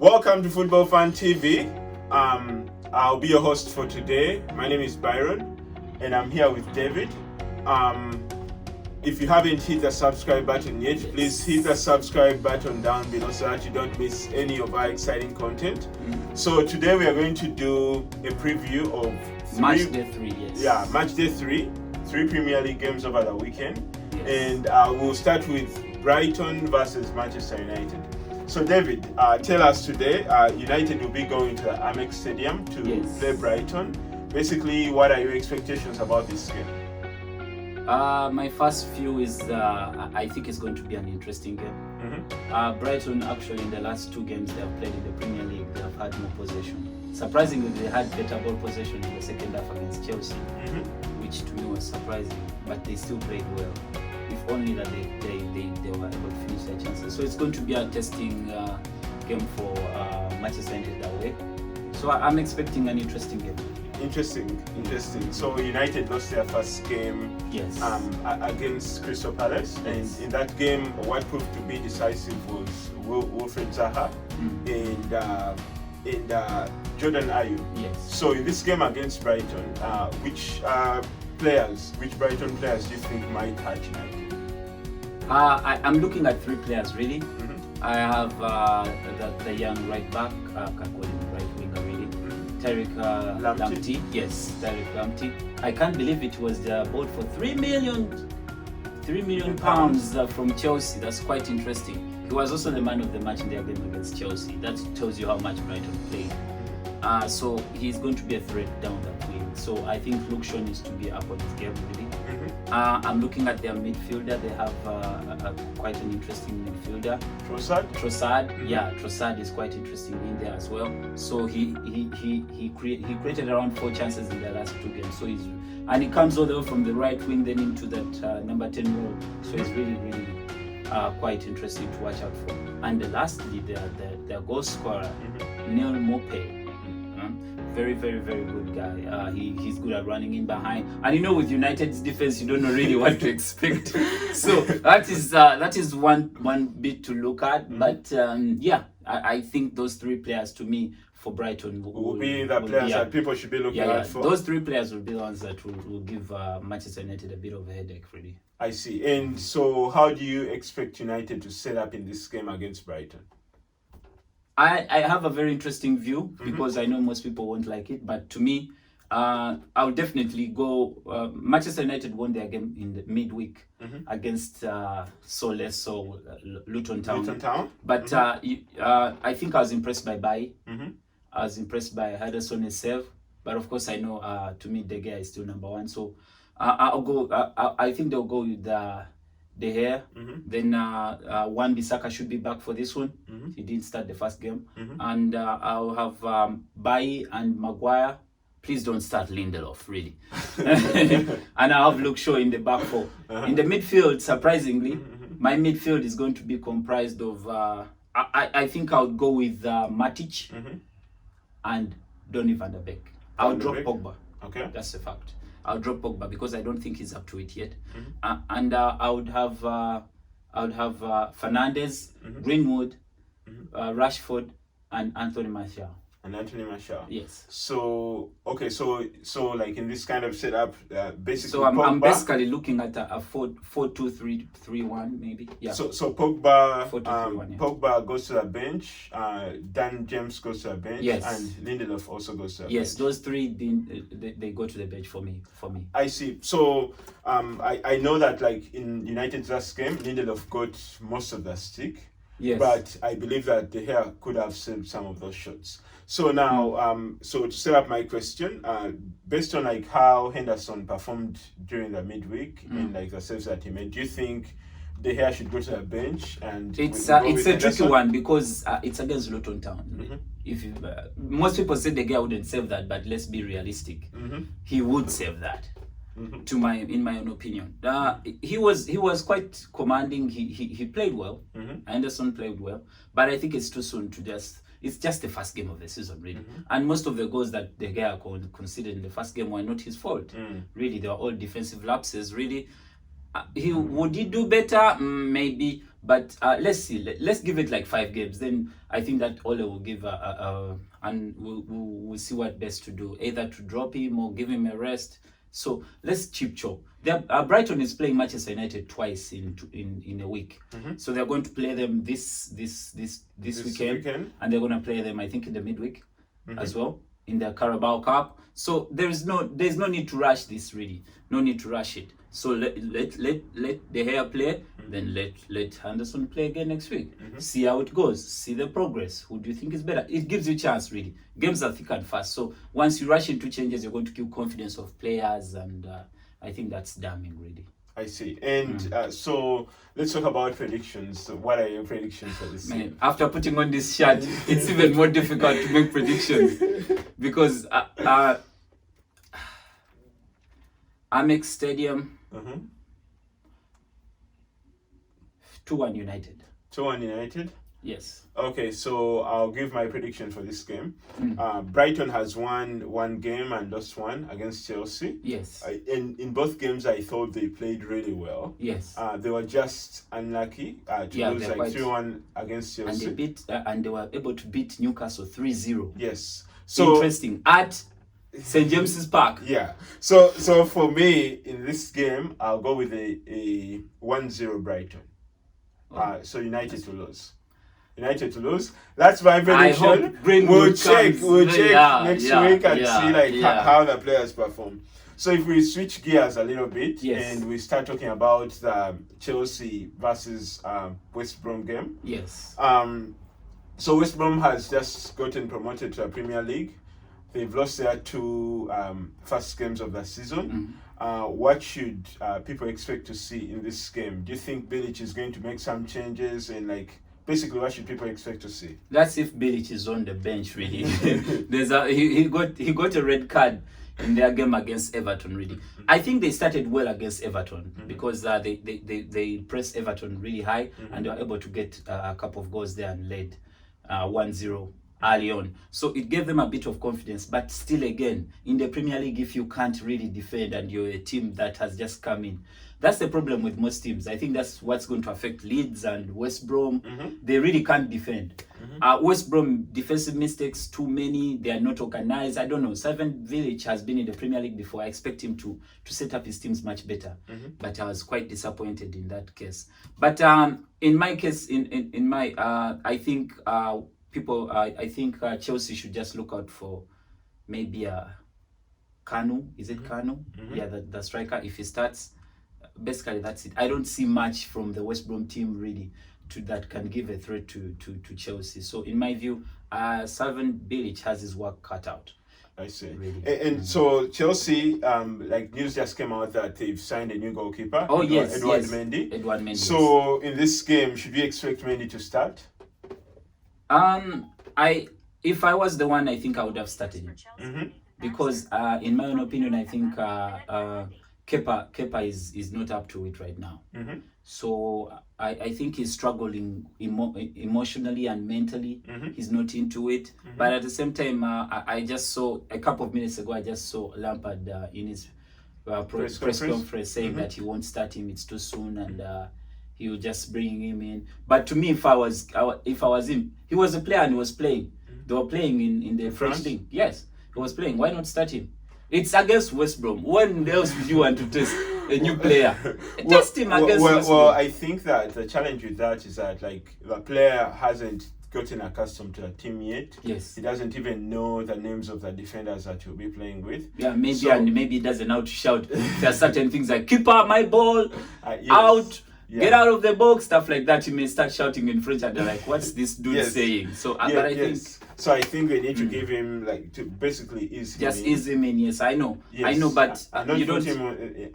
Welcome to Football Fan TV. I'll be your host for today. My name is Byron, and I'm here with David. If you haven't hit the subscribe button yet, please hit the subscribe button down below so that you don't miss any of our exciting content. So today we are going to do a preview of Matchday 3, yes. Yeah, Matchday 3. 3 Premier League games over the weekend. Yes. And we'll start with Brighton versus Manchester United. So David, tell us today, United will be going to the Amex Stadium to play Brighton. Basically, what are your expectations about this game? My first view is I think it's going to be an interesting game. Brighton, actually, in the last 2 games they have played in the Premier League, they have had more possession. Surprisingly, they had better ball possession in the second half against Chelsea, which to me was surprising, but they still played well. If only that they were able to finish their chances. So it's going to be a testing game for Manchester United away. So I'm expecting an interesting game. Interesting. So United lost their first game against Crystal Palace, and in that game, what proved to be decisive was Wilfried Zaha and Jordan Ayew. Yes. So in this game against Brighton, which Brighton players do you think might hurt United? I'm looking at 3 players really. I have the young right back, I can call him right winger really. Tariq Lamptey. Yes, Tariq Lamptey. I can't believe it was bought for 3 million pounds from Chelsea. That's quite interesting. He was also the man of the match in their game against Chelsea. That tells you how much Brighton played. So he's going to be a threat down that wing. So I think Luke Shaw needs to be up on his game really. I'm looking at their midfielder. They have quite an interesting midfielder. Trossard. Yeah, Trossard is quite interesting in there as well. So he created around 4 chances in the last 2 games. So he comes all the way from the right wing then into that number 10 role. So he's really quite interesting to watch out for. And lastly, their goal scorer, Neil Maupay. Very good guy. He's good at running in behind, and with United's defense, you don't know really what to expect. So that is one bit to look at. But I think those 3 players to me for Brighton will be the players that people should be looking out for. Those 3 players will be the ones that will give Manchester United a bit of a headache, really. I see. And so, how do you expect United to set up in this game against Brighton? I have a very interesting view because I know most people won't like it, but to me, I'll definitely go. Manchester United won their game in the midweek against Luton Town. But I think I was impressed by Byron. I was impressed by Havertz's save, but of course I know to me De Gea is still number 1. So I'll go. I think they'll go with De Gea. Then Wan-Bissaka should be back for this one. He didn't start the first game. And I'll have Byron and Maguire. Please don't start Lindelof, really. And I'll have Luke Shaw in the back 4. In the midfield, surprisingly, my midfield is going to be comprised of, I think I'll go with Matic and Donny van der Beek. I'll drop Pogba. Okay. That's a fact. I'll drop Pogba because I don't think he's up to it yet. And I would have Fernandes, Greenwood, Rashford, and Anthony Martial. Yes. So okay. So like in this kind of setup, basically. So I'm basically looking at a 4-2-3-1 maybe. Yeah. So Pogba, 4-2-3-1, Pogba goes to the bench. Dan James goes to the bench. Yes. And Lindelof also goes to the bench. Yes, those 3 they go to the bench for me. I see. So I know that like in United's last game, Lindelof got most of the stick. Yes. But I believe that De Gea could have saved some of those shots. So now, so to set up my question, based on like how Henderson performed during the midweek and like the saves that he made, do you think De Gea should go to the bench? And it's a tricky one because it's against Luton Town. If most people say De Gea wouldn't save that, but let's be realistic. He would save that. In my own opinion, he was quite commanding. He played well. Henderson played well, but I think it's too soon to just. It's just the first game of the season, really. And most of the goals that De Gea considered in the first game were not his fault. Really, they were all defensive lapses. Really, would he do better? Maybe, But let's see. Let's give it like 5 games. Then I think that Ole will give and we'll see what best to do. Either to drop him or give him a rest. So let's cheap chop. Brighton is playing Manchester United twice in a week. So they're going to play them this weekend, and they're going to play them, I think, in the midweek as well in the Carabao Cup. So there's no need to rush this, really. No need to rush it. So let De Gea play, then let Henderson play again next week. See how it goes. See the progress. Who do you think is better? It gives you a chance, really. Games are thick and fast. So once you rush into changes, you're going to kill confidence of players, and I think that's damning, really. I see. And so let's talk about predictions. So what are your predictions for this game? After putting on this shirt, it's even more difficult to make predictions because Amex Stadium, 2-1 United. 2-1 United? Yes. Okay, so I'll give my prediction for this game. Brighton has won 1 game and lost 1 against Chelsea. Yes. In both games, I thought they played really well. Yes. They were just unlucky to lose like 3-1 against Chelsea. And they were able to beat Newcastle 3-0. Yes. So interesting. At St. James's Park. Yeah. So for me in this game, I'll go with a 1-0 Brighton. So United to lose. United to lose. That's my prediction. We'll check next week and see how the players perform. So if we switch gears a little bit and we start talking about the Chelsea versus West Brom game. Yes. So West Brom has just gotten promoted to the Premier League. They've lost their 2 first games of the season. What should people expect to see in this game? Do you think Bilic is going to make some changes, and basically what should people expect to see? That's if Bilic is on the bench, really. He got a red card in their game against Everton, really. I think they started well against Everton because they pressed Everton really high and they were able to get a couple of goals there and led 1-0 early on. So it gave them a bit of confidence. But still, again, in the Premier League, if you can't really defend and you're a team that has just come in, that's the problem with most teams. I think that's what's going to affect Leeds and West Brom. They really can't defend. West Brom, defensive mistakes, too many. They are not organized. I don't know. Slaven Bilic has been in the Premier League before. I expect him to set up his teams much better. But I was quite disappointed in that case. But in my case, I think Chelsea should just look out for maybe Kanu. Is it Kanu? Yeah, the striker. If he starts, basically that's it. I don't see much from the West Brom team really that can give a threat to Chelsea. So in my view, Slaven Bilic has his work cut out. I see. Really. And so Chelsea, news just came out that they've signed a new goalkeeper. Oh, yes. EDOUARD Mendy. EDOUARD Mendy. So in this game, should we expect Mendy to start? If I was the one, I think I would have started him. Because in my own opinion, I think Kepa is not up to it right now. So I think he's struggling emotionally and mentally. He's not into it. But at the same time, I just saw a couple of minutes ago, I just saw Lampard in his press conference saying that he won't start him. It's too soon, and he will just bring him in. But to me, if I was him, he was a player and he was playing. They were playing in the French league. Yes, he was playing. Why not start him? It's against West Brom. When else would you want to test a new player? Test him against West Brom. Well, I think that the challenge with that is that the player hasn't gotten accustomed to the team yet. Yes. He doesn't even know the names of the defenders that he'll be playing with. Yeah, maybe he doesn't know how to shout. There are certain things like, keeper, my ball, out. Yeah. Get out of the box, stuff like that. You may start shouting in French and they're like, what's this dude saying? So, but I think we need to give him to basically ease him in. Ease him in, yes, I know. Yes. I know, but you don't. Him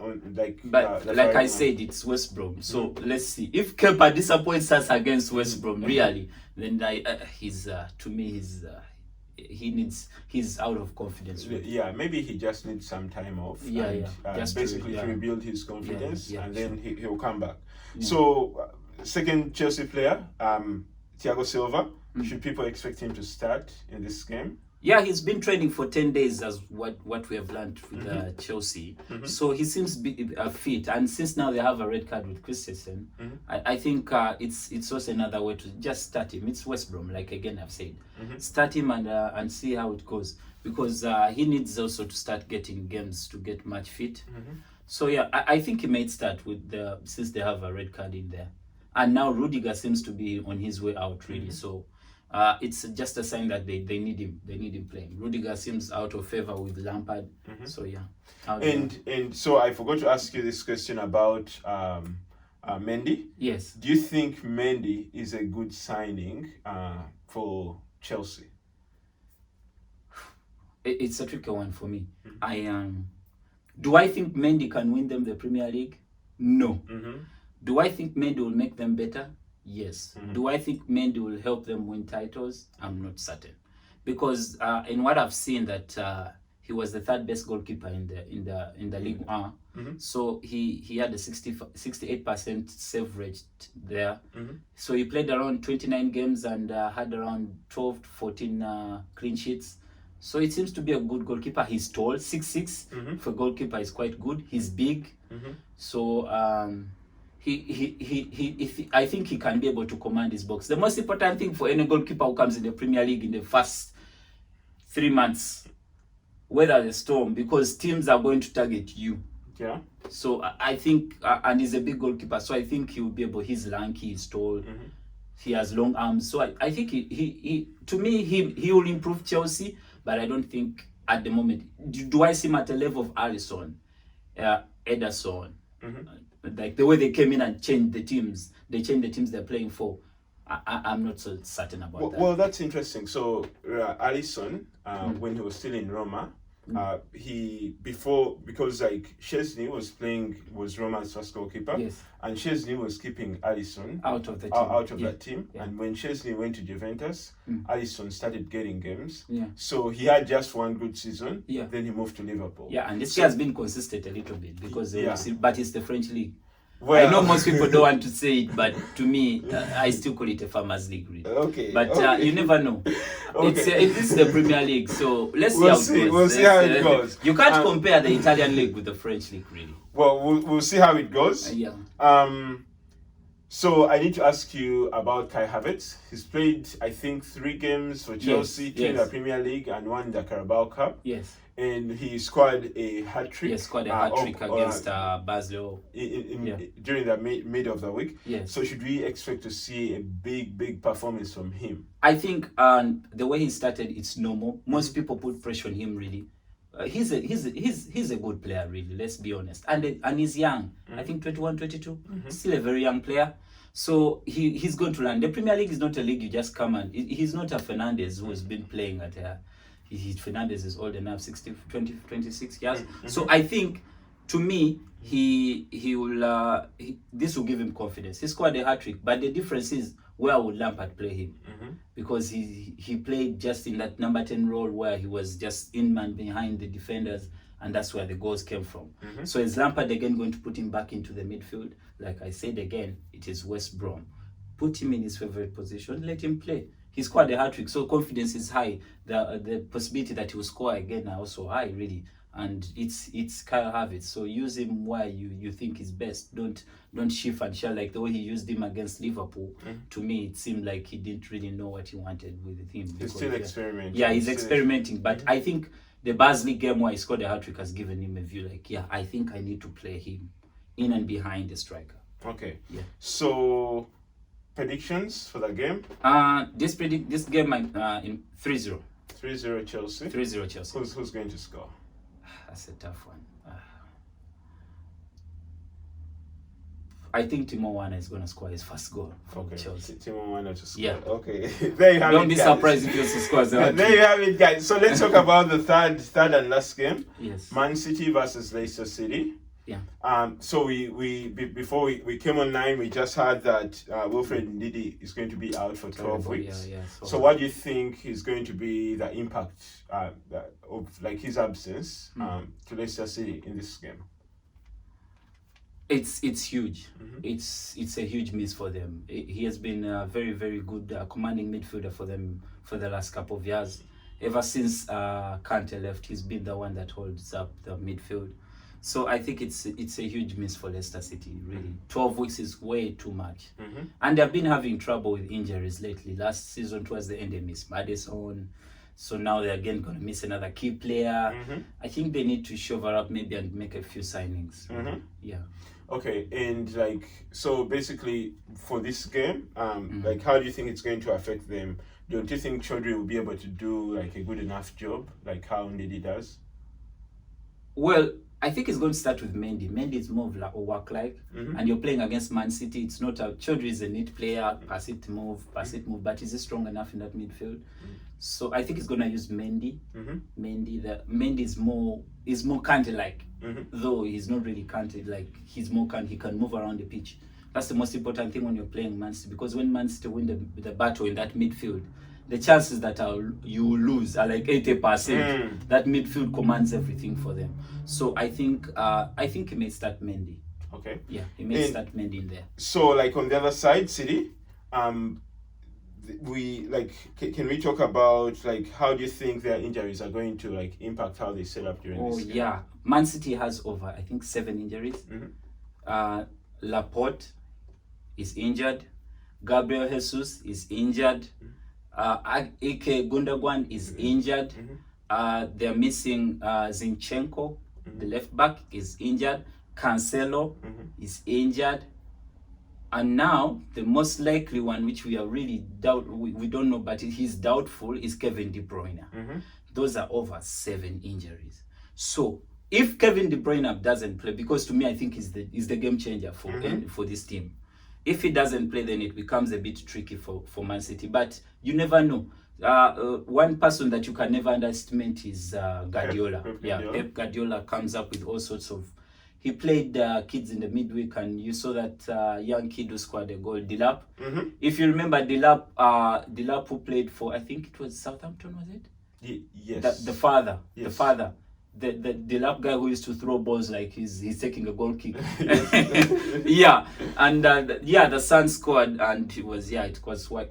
on like I said, it's West Brom. So let's see. If Kepa disappoints us against West Brom, really, then he's out of confidence. Really. Yeah, maybe he just needs some time off. Just basically to rebuild his confidence, and then he'll come back. Yeah. So, second Chelsea player, Thiago Silva. Should people expect him to start in this game? Yeah, he's been training for 10 days, as what we have learned with Chelsea. So he seems fit, and since now they have a red card with Christensen, I think it's also another way to just start him. It's West Brom, like again I've said, start him and see how it goes, because he needs also to start getting games to get match fit. So yeah, I think he might start with since they have a red card in there, and now Rudiger seems to be on his way out really. So. It's just a sign that they need him. They need him playing. Rudiger seems out of favor with Lampard. So yeah. And so I forgot to ask you this question about Mendy. Yes. Do you think Mendy is a good signing for Chelsea? It's a tricky one for me. Do I think Mendy can win them the Premier League? No. Do I think Mendy will make them better? Yes. Do I think Mendy will help them win titles? I'm not certain, because in what I've seen that he was the third best goalkeeper in the Ligue 1. So he had a 68% save rate there. So he played around 29 games and had around 12 to 14 clean sheets. So it seems to be a good goalkeeper. He's tall, 6'6". For a goalkeeper is quite good. He's big. So I think he can be able to command his box. The most important thing for any goalkeeper who comes in the Premier League in the first 3 months, weather the storm, because teams are going to target you. Yeah. So I think, and he's a big goalkeeper, so I think he will be able. He's lanky, he's tall, he has long arms. So I think he to me he will improve Chelsea, but I don't think at the moment. Do I see him at a level of Alisson, Ederson? Like the way they came in and changed the teams, they're playing for. I'm not so certain about that. Well, that's interesting. So Alisson, when he was still in Roma, because like Chesney was Roma's first goalkeeper, and Chesney was keeping Alisson out of the that team. And when Chesney went to Juventus, Alisson started getting games. So he had just one good season. Then he moved to Liverpool. And this guy has been consistent a little bit because but it's the French league. Well, I know most people don't want to say it, but to me, I still call it a farmers league, really. Okay. But you never know. It's the Premier League, so let's see how it goes. We'll see how it goes. You can't compare the Italian league with the French league, really. Well, we'll see how it goes. So I need to ask you about Kai Havertz. He's played, I think, 3 games for Chelsea, 2 in the Premier League and 1 in the Carabao Cup. And he scored a hat-trick. Scored a hat-trick against Basel during the mid of the week. So should we expect to see a big performance from him? I think the way he started, it's normal. Most people put pressure on him, really. He's a good player, really. Let's be honest. And he's young. I think 21, 22. Still a very young player. So he's going to learn. The Premier League is not a league you just come and. He's not a Fernandes who has been playing at Fernandes is old enough, 26 years. So I think, to me, he will. This will give him confidence. He scored a hat-trick, but the difference is, where would Lampard play him? Because he played just in that number 10 role where he was just in man behind the defenders, and that's where the goals came from. So is Lampard again going to put him back into the midfield? Like I said again, it is West Brom. Put him in his favorite position, let him play. He scored a hat-trick, so confidence is high. The possibility that he will score again are also high, really. And it's Kyle Havertz, so use him where you think is best. Don't shift and share like the way he used him against Liverpool. To me, it seemed like he didn't really know what he wanted with him. He's still experimenting. Yeah, he's experimenting. But I think the Barnsley game where he scored a hat-trick has given him a view like, I think I need to play him in and behind the striker. Okay. So predictions for the game? This game in 3-0. 3-0 Chelsea. 3-0 Chelsea. Who's going to score? That's a tough one. I think Timo Werner is going to score his first goal from Chelsea. Timo Werner to score. Yeah. Okay. There you have Don't it, be guys. surprised if he also scores. There you have it, guys. So let's talk about the third and last game. Yes. Man City versus Leicester City. So before we came online, we just heard that Wilfred Ndidi is going to be out for 12 weeks. So what do you think is going to be the impact of like his absence to Leicester City in this game? It's huge. It's a huge miss for them. He has been a very, very good commanding midfielder for them for the last couple of years. Ever since Kante left, he's been the one that holds up the midfield. So I think it's a huge miss for Leicester City, really. 12 weeks is way too much. And they've been having trouble with injuries lately. Last season towards the end they missed Maddison. So now they're again going to miss another key player. I think they need to shovel up maybe and make a few signings. Yeah. Okay, and like, so basically for this game, like, how do you think it's going to affect them? Don't you think Chaudhry will be able to do like a good enough job, like how MENDY does? Well, I think it's going to start with MENDY. MENDY is more of a work-like, and you're playing against Man City. It's not a Chaudhry is a neat player, pass it, move, but is he strong enough in that midfield? So I think he's going to use MENDY. MENDY is more Kante-like, though he's not really Kante-like. He's more Kante. He can move around the pitch. That's the most important thing when you're playing Man City, because when Man City win the battle in that midfield, the chances that you lose are like 80%. That midfield commands everything for them. So I think he may start MENDY. Okay. Yeah, he may start MENDY in there. So like on the other side, City, we like can we talk about like how do you think their injuries are going to like impact how they set up during this game? Yeah, Man City has over I think 7 injuries. Laporte is injured. Gabriel Jesus is injured. Ike Gundogan is injured. They're missing Zinchenko, the left back, is injured. Cancelo is injured. And now the most likely one, which we are really we don't know, but he's doubtful, is Kevin De Bruyne. Those are over 7 injuries. So if Kevin De Bruyne doesn't play, because to me I think he's the game changer for this team. If he doesn't play, then it becomes a bit tricky for Man City. But you never know. One person that you can never underestimate is Guardiola. Pep Guardiola comes up with all sorts of... He played kids in the midweek, and you saw that young kid who scored a goal, Delap. If you remember Delap who played for, I think it was Southampton, was it? Yes. The father. The Delap guy who used to throw balls like he's taking a goal kick. The son scored, and it was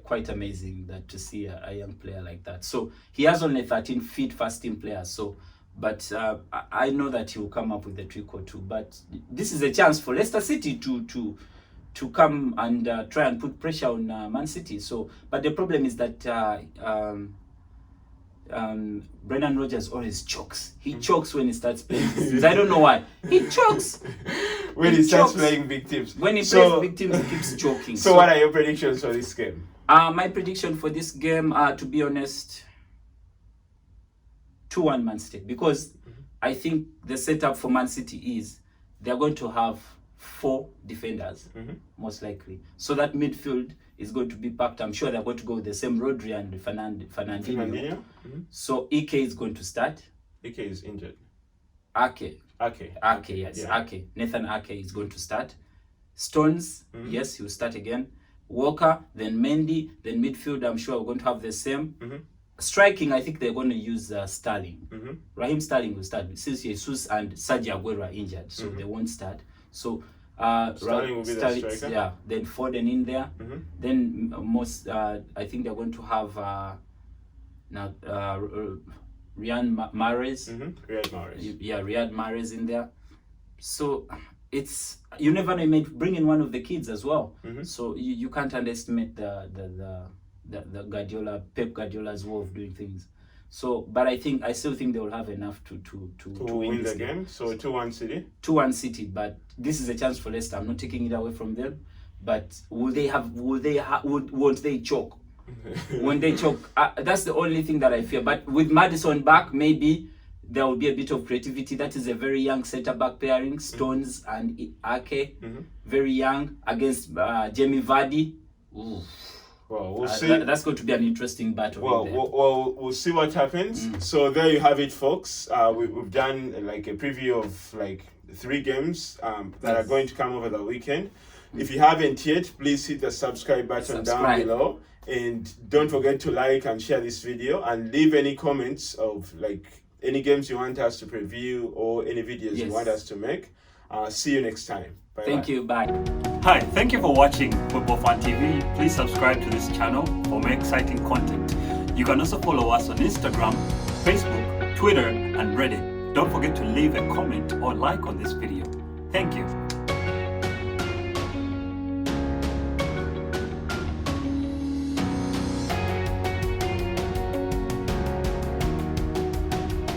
quite amazing to see a young player like that. So he has only 13 fit first team players. So, but I know that he will come up with a trick or two. But this is a chance for Leicester City to come and try and put pressure on Man City. So, but the problem is that Brendan Rodgers always chokes. He chokes when he starts playing. I don't know why. He chokes when he starts playing big teams. When he plays big teams, he keeps choking. So what are your predictions for this game? My prediction for this game, to be honest, 2-1 Man City, because I think the setup for Man City is they're going to have 4 defenders, most likely. So that midfield is going to be packed. I'm sure they're going to go with the same Rodri and Fernandinho. So Ike is going to start. Ike is injured. Ake, yes. Yeah. Ake. Nathan Ake is going to start. Stones, yes, he will start again. Walker, then Mendy, then midfield, I'm sure we're going to have the same. Striking, I think they're going to use Sterling. Raheem Sterling will start, since Jesus and Sergio Aguero are injured, so they won't start. So Sterling will be the striker. Yeah, then Foden in there. Then I think they're going to have Riyad Mahrez. Riyad Mahrez. Yeah, Riyad Mahrez in there. So you never know, you may bring in one of the kids as well. So you can't underestimate the Pep Guardiola's way of doing things. So, but I still think they will have enough to win the game. So 2-1 City. 2-1 City, but this is a chance for Leicester. I'm not taking it away from them. But won't they choke? When they choke, that's the only thing that I fear. But with Maddison back, maybe there will be a bit of creativity. That is a very young centre-back pairing, Stones and Ake, very young, against Jamie Vardy. Ooh. Well, we'll see. That's going to be an interesting battle. We'll see what happens. So there you have it, folks. We've done like a preview of like 3 games that are going to come over the weekend. If you haven't yet, please hit the subscribe button down below. And don't forget to like and share this video, and leave any comments of like any games you want us to preview or any videos you want us to make. See you next time. Bye. Thank you. Bye. Hi, thank you for watching Football Fan TV. Please subscribe to this channel for more exciting content. You can also follow us on Instagram, Facebook, Twitter, and Reddit. Don't forget to leave a comment or like on this video. Thank you.